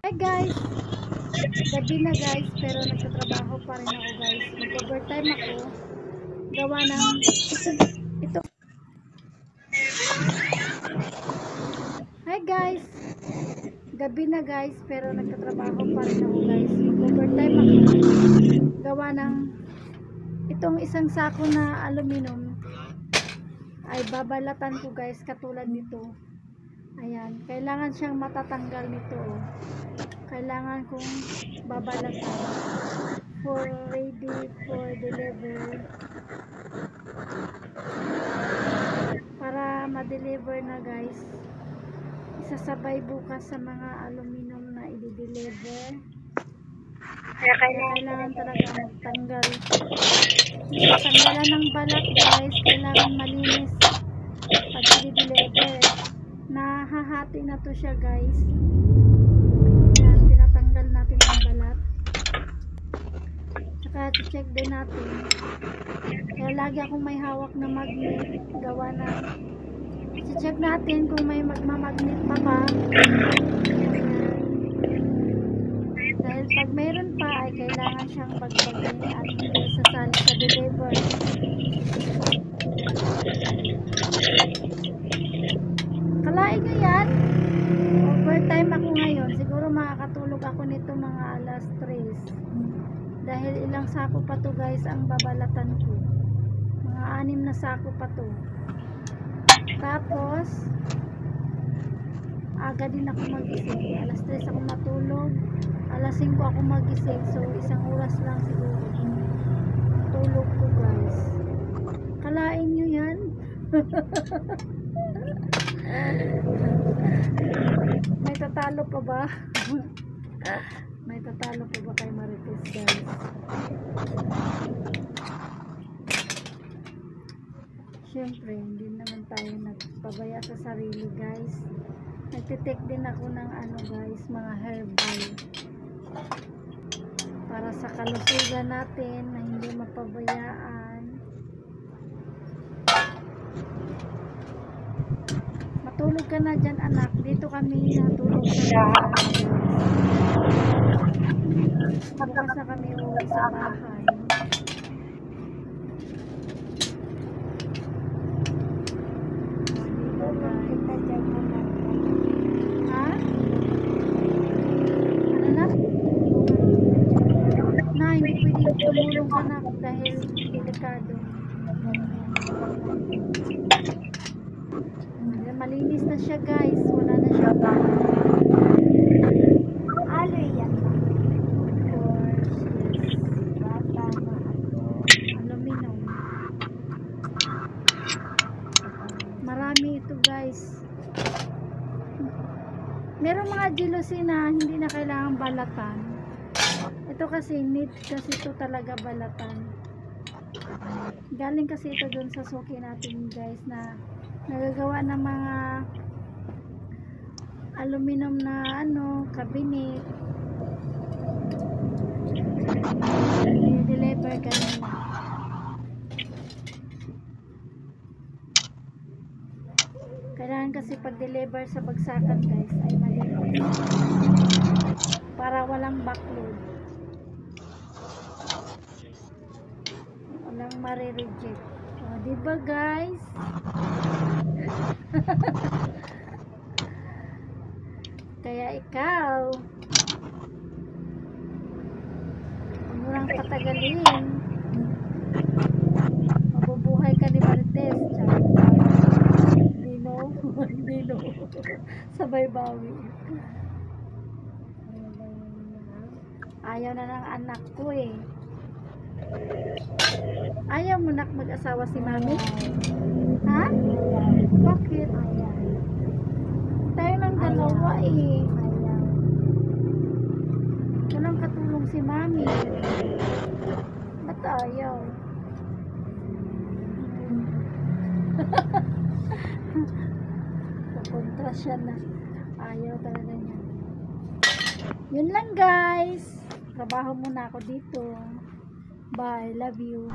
Hi guys, gabi na guys, pero nagtatrabaho pa rin ako guys. Mag-overtime ako. Gawa ng ito. Hi guys, gabi na guys, pero nagtatrabaho pa rin ako guys. Mag-overtime ako. Gawa ng itong isang sako na aluminum ay babalatan ko guys, katulad nito. Ayan, kailangan siyang matatanggal nito. Kailangan kong babalatan for ready for deliver, para ma-deliver na guys. Isasabay bukas sa mga aluminum na i-deliver. Kaya kailangan talaga magtanggal. Tanggalan ng balat guys, kailangan malinis pag i-deliver. Nahahati na to siya guys. Yan, tinatanggal natin ang balat. Tsaka check din natin. Kaya lagi akong may hawak na magnet. Gawa na check natin kung may magmamagnet pa ba. Dahil pag mayroon pa ay kailangan siyang pagbagin at hindi sasali sa deliver. Kalain nyo yan, overtime ako ngayon. Siguro makakatulog ako nito mga alas 3 dahil ilang sako pa to guys ang babalatan ko. Mga 6 na sako pa to. Tapos aga din ako magising. Alas 3 ako matulog, alas 5 ako magising. So isang oras lang siguro tulog ko guys. Kalain nyo yan. May tatalo pa ba? May tatalo pa ba kay Marites guys? Siyempre hindi naman tayo nagpabaya sa sarili guys. Nagtitake din ako ng ano guys, mga herbal para sa kalusugan natin na hindi mapabayaan. Matulog ka na dyan anak, dito kami natulog sa bahay. Bukas na kami uwi sa bahay. Ha? Ano na? Na, hindi pwedeng tumulong ka na dahil delikado. Malinis na siya guys, wala na siya bawal. Alo yan. Of course, yes. Bata na ako. Aluminum. Marami ito guys. Merong mga jealousy na hindi na kailangan balatan. Ito kasi need kasi ito talaga balatan. Galing kasi ito dun sa suki natin guys na nagagawa ng mga aluminum na ano, cabinet. I-deliver kanina. Kailangan kasi pag-deliver sa bagsakan guys ay malinis para walang backload, walang mare-reject. O, diba guys? Kaya ikaw huwag mo lang patagalin, mabubuhay ka ni Marites. Hindi no. Sabay bawi. Ayaw na ng anak ko eh. Ayaw mo nak mag-asawa si mami? Ha? Bakit? Tayo lang dalawa eh. Walang katulong si mami. Ba't ayaw? Pupunta siya na. Ayaw talaga niya. Yun lang guys. Trabaho muna ako dito. Bye. Love you.